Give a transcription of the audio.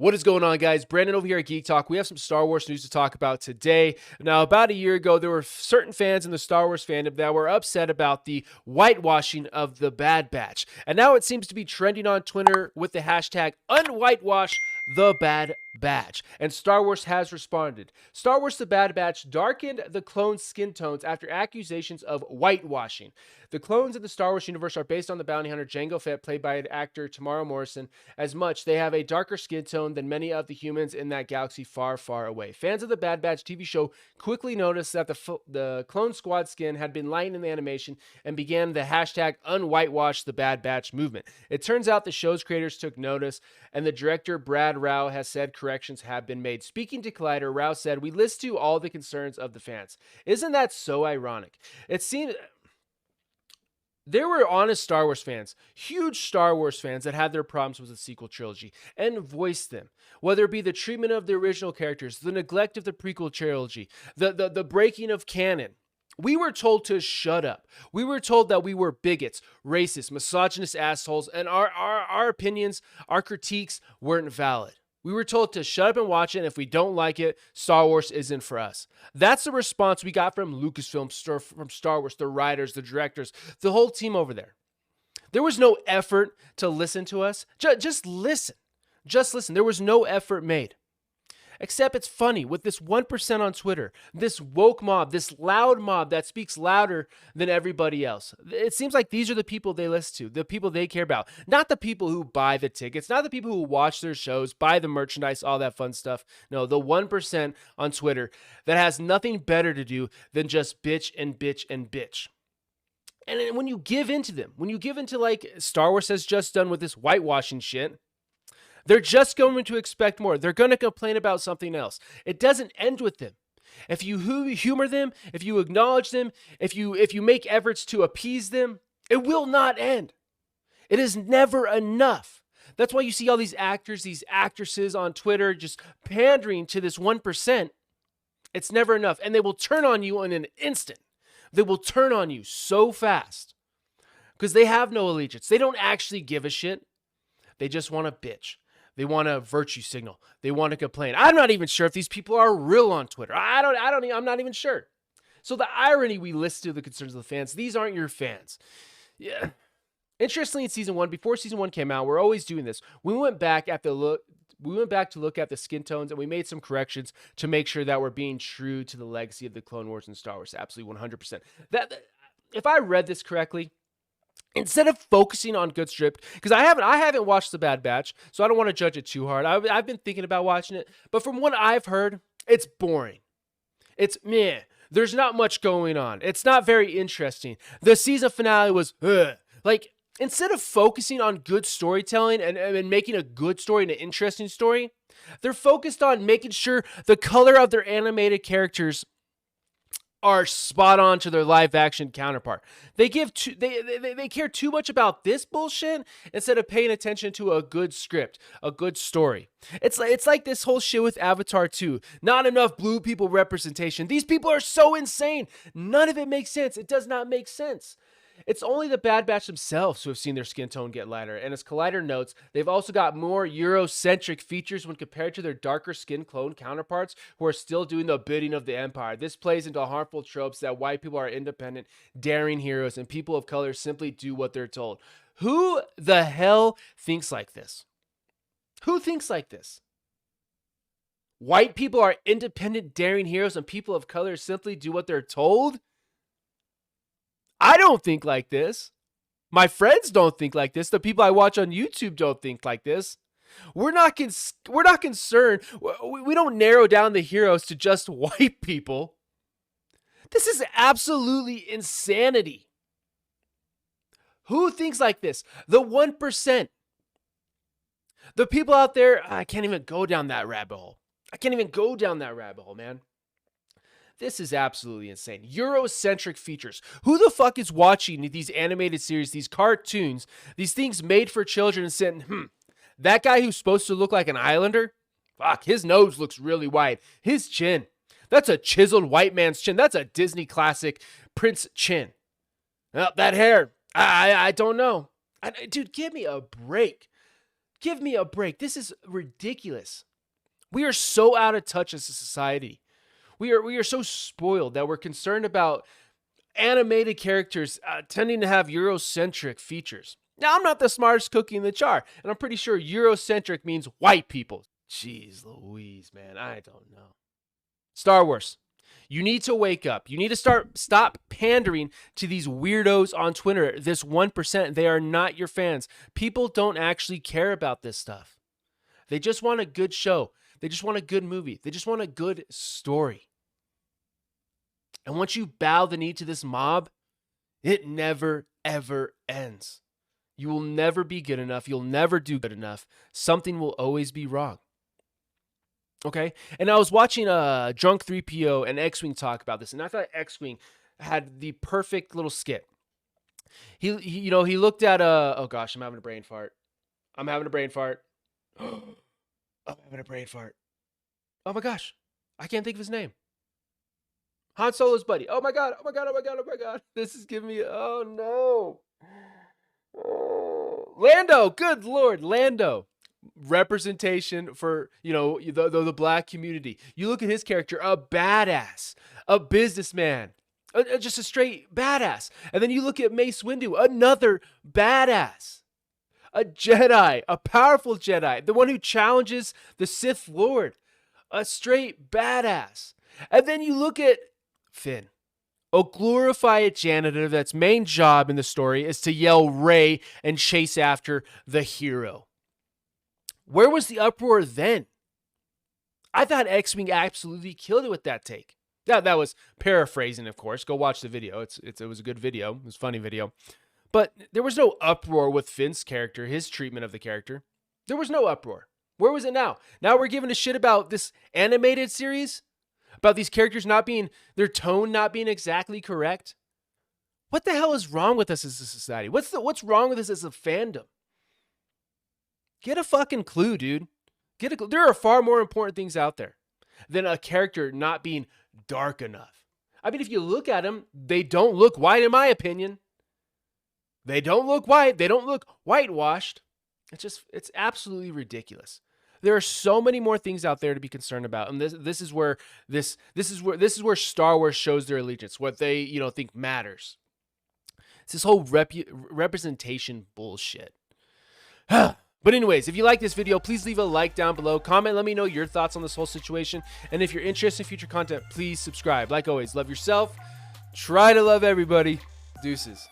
What is going on, guys? Brandon over here at Geek Talk. We have some Star Wars news to talk about today. Now, about a year ago, there were certain fans in the Star Wars fandom that were upset about the whitewashing of the Bad Batch. And now it seems to be trending on Twitter with the hashtag Unwhitewash the Bad Batch. And Star Wars has responded. Star Wars The Bad Batch darkened the clones' skin tones after accusations of whitewashing. The clones in the Star Wars universe are based on the bounty hunter Jango Fett, played by actor Tamara Morrison. As much, they have a darker skin tone than many of the humans in that galaxy far, far away. Fans of the Bad Batch TV show quickly noticed that the Clone Squad skin had been lightened in the animation and began the hashtag Unwhitewash the Bad Batch movement. It turns out the show's creators took notice, and the director Brad Rao has said corrections have been made. Speaking to Collider, Rao said, "We listen to all the concerns of the fans." Isn't that so ironic? It seems there were honest Star Wars fans, huge Star Wars fans that had their problems with the sequel trilogy and voiced them. Whether it be the treatment of the original characters, the neglect of the prequel trilogy, the breaking of canon. We were told to shut up. We were told that we were bigots, racist, misogynist assholes, and our opinions, our critiques weren't valid. We were told to shut up and watch it, and if we don't like it, Star Wars isn't for us. That's the response we got from Lucasfilm, from Star Wars, the writers, the directors, the whole team over there. There was no effort to listen to us. Just listen. Just listen. There was no effort made. Except it's funny with this 1% on Twitter, this woke mob, this loud mob that speaks louder than everybody else. It seems like these are the people they listen to, the people they care about, not the people who buy the tickets, not the people who watch their shows, buy the merchandise, all that fun stuff. No, the 1% on Twitter that has nothing better to do than just bitch and bitch and bitch. And when you give into them, when you give into like Star Wars has just done with this whitewashing shit, they're just going to expect more. They're going to complain about something else. It doesn't end with them. If you humor them, if you acknowledge them, if you make efforts to appease them, it will not end. It is never enough. That's why you see all these actors, these actresses on Twitter just pandering to this 1%. It's never enough. And they will turn on you in an instant. They will turn on you so fast because they have no allegiance. They don't actually give a shit. They just want to bitch. They want a virtue signal. They want to complain. I'm not even sure if these people are real on Twitter. I'm not even sure. So the irony, we listen to the concerns of the fans. These aren't your fans. Yeah. Interestingly, in season 1, before season 1 came out, we're always doing this. We went back to look at the skin tones, and we made some corrections to make sure that we're being true to the legacy of the Clone Wars and Star Wars. Absolutely 100%. If I read this correctly, instead of focusing on good script, because I haven't watched The Bad Batch, so I don't want to judge it too hard. I've been thinking about watching it, but from what I've heard, it's boring. It's meh. There's not much going on. It's not very interesting. The season finale was like, instead of focusing on good storytelling and making a good story and an interesting story, they're focused on making sure the color of their animated characters are spot on to their live action counterpart. They care too much about this bullshit instead of paying attention to a good script, a good story. It's like this whole shit with Avatar 2. Not enough blue people representation. These people are so insane. None of it makes sense. It does not make sense. It's only the Bad Batch themselves who have seen their skin tone get lighter, and as Collider notes, they've also got more Eurocentric features when compared to their darker skin clone counterparts who are still doing the bidding of the Empire. This plays into harmful tropes that white people are independent, daring heroes, and people of color simply do what they're told. Who the hell thinks like this? Who thinks like this? White people are independent, daring heroes, and people of color simply do what they're told? I don't think like this. My friends don't think like this. The people I watch on YouTube don't think like this. We're not concerned. We don't narrow down the heroes to just white people. This is absolutely insanity. Who thinks like this? The 1%. The people out there, I can't even go down that rabbit hole. Man. This is absolutely insane. Eurocentric features. Who the fuck is watching these animated series, these cartoons, these things made for children and saying, that guy who's supposed to look like an islander? Fuck, his nose looks really wide. His chin. That's a chiseled white man's chin. That's a Disney classic Prince chin. That hair. I don't know. Dude, give me a break. Give me a break. This is ridiculous. We are so out of touch as a society. We are so spoiled that we're concerned about animated characters tending to have Eurocentric features. Now, I'm not the smartest cookie in the jar, and I'm pretty sure Eurocentric means white people. Jeez Louise, man, I don't know. Star Wars, you need to wake up. You need to stop pandering to these weirdos on Twitter, this 1%. They are not your fans. People don't actually care about this stuff. They just want a good show. They just want a good movie. They just want a good story. And once you bow the knee to this mob, it never, ever ends. You will never be good enough. You'll never do good enough. Something will always be wrong. Okay? And I was watching Drunk 3PO and X-Wing talk about this, and I thought X-Wing had the perfect little skit. He looked at oh gosh, I'm having a brain fart. I'm having a brain fart. I'm having a brain fart. Oh my gosh. I can't think of his name. Han Solo's buddy. Oh my god. Oh my god. Oh my god. Oh my god. This is giving me, oh no. Oh. Lando. Good Lord. Lando. Representation for, the black community. You look at his character, a badass, a businessman, just a straight badass. And then you look at Mace Windu, another badass. A Jedi, a powerful Jedi, the one who challenges the Sith Lord, a straight badass. And then you look at Finn, a glorified janitor that's main job in the story is to yell Rey and chase after the hero. Where was the uproar then? I thought X-Wing absolutely killed it with that take. That was paraphrasing, of course. Go watch the video. It was a good video. It was a funny video. But there was no uproar with Finn's character, his treatment of the character. There was no uproar. Where was it now? Now we're giving a shit about this animated series? About these characters their tone not being exactly correct? What the hell is wrong with us as a society? What's wrong with us as a fandom? Get a fucking clue, dude. Get a clue. There are far more important things out there than a character not being dark enough. I mean, if you look at them, they don't look white, in my opinion. They don't look white. They don't look whitewashed. It's absolutely ridiculous. There are so many more things out there to be concerned about, and this is where Star Wars shows their allegiance, what they think matters. It's this whole representation bullshit. But anyways, if you like this video, please leave a like down below. Comment, let me know your thoughts on this whole situation, and if you're interested in future content, please subscribe. Like always, love yourself. Try to love everybody. Deuces.